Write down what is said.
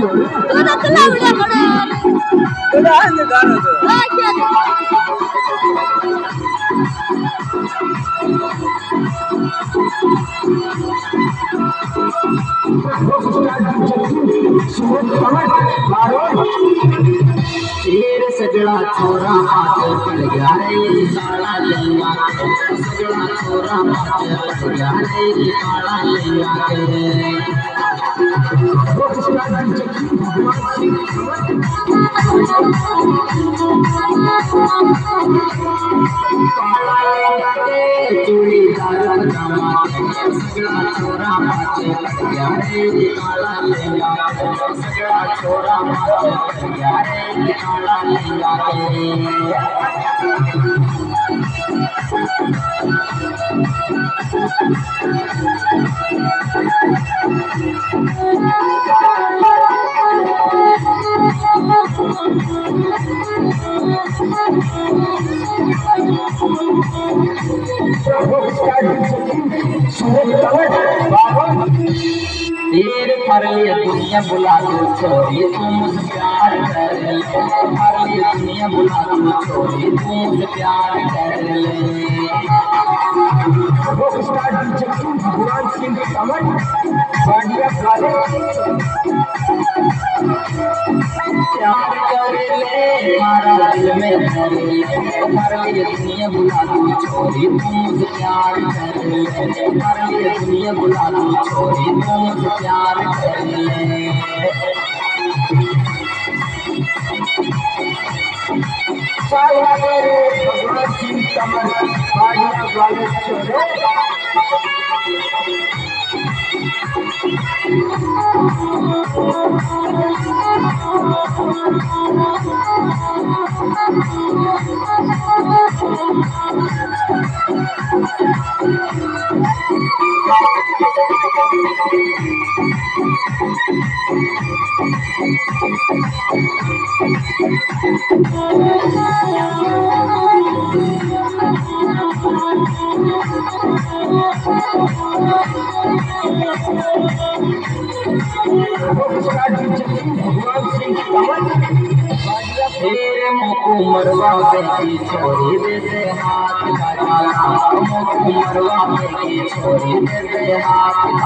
दुधाचं लावल्याकडे तुला आहे गाणं होतं. शेर सगळा छोरा पाच पड़ गया रे काला लैया के सगळा छोरा पाच पड़ गया रे काला लैया के चूड़ीदार पजामा सगळा छोरा पाच पड़ गया रे काला लैया के सगळा छोरा पाच पड़ गया रे काला लैया तेरे पर ये दुनिया बुला दो छोरी तू मुझसे प्यार कर ले पर ये दुनिया बुला दो छोरी तू मुझसे प्यार कर ले भगवान सिंह कमल बाडिया काले प्यार कर ले मारा दिल में धर ले पर ये दुनिया बुला दो छोरी तू मुझसे प्यार कर ले पर ये दुनिया बुला दो छोरी तू मुझसे प्यार कर ले भगवान सिंह कमल बाडिया काले छोरे मरवा बेटी छोरी दे दे हाथ का मरवा बेटी छोरी दे दे हाथ